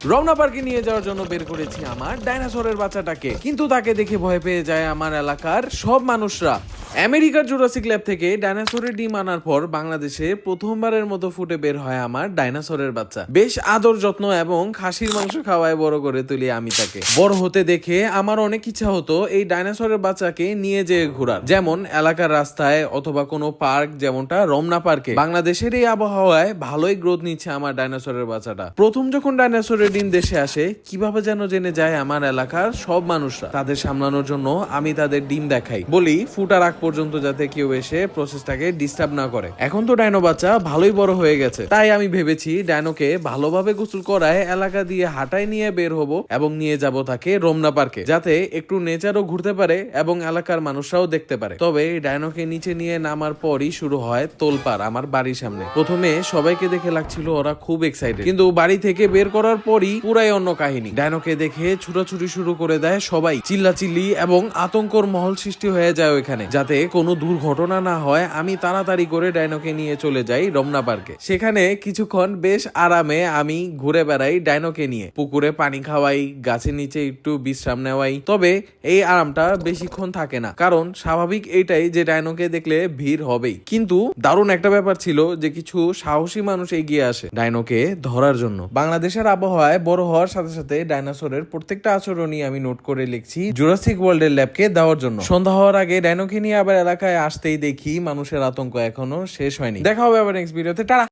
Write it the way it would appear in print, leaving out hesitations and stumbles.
রমনা পার্কে নিয়ে যাওয়ার জন্য বের করেছি আমার ডাইনোসরের বাচ্চাটাকে, কিন্তু তাকে দেখে ভয় পেয়ে যায় আমার এলাকার সব মানুষরা। আমেরিকার জুরাসিক ল্যাব থেকে ডাইনোসরের ডিম আনার পর বাংলাদেশে প্রথমবারের মতো ফুটে বের হয় আমার ডাইনোসরের বাচ্চা। বেশ আদর যত্ন এবং খাসির মাংস খাওয়ায় বড় করে তুলি আমি তাকে। বড় হতে দেখে আমার অনেক ইচ্ছা হতো এই ডাইনোসরের বাচ্চাকে নিয়ে যেয়ে ঘোরার, যেমন এলাকার রাস্তায় অথবা কোনো পার্ক, যেমনটা রমনা পার্কে। বাংলাদেশের এই আবহাওয়ায় ভালোই গ্রোথ নিচ্ছে আমার ডাইনোসরের বাচ্চাটা। প্রথম যখন ডাইনোসরের ডিম দেশে আসে, কিভাবে যেন জেনে যায় আমার এলাকার সব মানুষরা। তাদের সামলানোর জন্য আমি তাদের ডিম দেখাই, বলি ফুটার আগ পর্যন্ত যাতে কেউ এসে প্রসেসটাকে ডিস্টার্ব না করে। এখন তো ডাইনো বাচ্চা ভালোই বড় হয়ে গেছে, তাই আমি ভেবেছি ডাইনোকে ভালোভাবে গোসল করায় এলাকা দিয়ে হাঁটায় নিয়ে বের হব এবং নিয়ে যাব তাকে রমনা পার্কে, যাতে একটু নেচারও ঘুরতে পারে এবং এলাকার মানুষরাও দেখতে পারে। তবে ডাইনোকে নিচে নিয়ে নামার পরই শুরু হয় তোলপাড় আমার বাড়ির সামনে। প্রথমে সবাইকে দেখে লাগছিল ওরা খুব এক্সাইটেড, কিন্তু বাড়ি থেকে বের করার পরই পুরাই অন্য কাহিনী। ডাইনোকে দেখে ছুটাছুটি শুরু করে দেয় সবাই, চিল্লাচিল্লি এবং আতঙ্কর মহল সৃষ্টি হয়ে যায় ওইখানে। যাতে কোনো দুর্ঘটনা না হয়, আমি তাড়াতাড়ি করে ডাইনোকে নিয়ে চলে যাই রমনা পার্কে। সেখানে কিছুক্ষণ বেশ আরামে আমি ঘুরে বেড়াই ডাইনোকে নিয়ে, পুকুরে পানি খাওয়াই, গাছের নিচে একটু বিশ্রাম নেওয়াই। তবে এই আরামটা বেশিক্ষণ থাকে না, কারণ স্বাভাবিক এইটাই যে ডাইনোকে দেখলে ভিড় হবেই। কিন্তু দারুণ একটা ব্যাপার ছিল যে কিছু সাহসী মানুষ এগিয়ে আসে ডাইনোকে ধরার জন্য। বাংলাদেশের আবহাওয়ায় বড় হওয়ার সাথে সাথে ডাইনোসরের প্রত্যেকটা আচরণই আমি নোট করে লিখছি জুরাসিক ওয়ার্ল্ডের ল্যাবকে দেওয়ার জন্য। সন্ধ্যা হওয়ার আগে ডাইনোকে নিয়ে আবার এলাকায় আসতেই দেখি মানুষের আতঙ্ক এখনো শেষ হয়নি। দেখা হবে আবার নেক্সট ভিডিওতে। টাটা।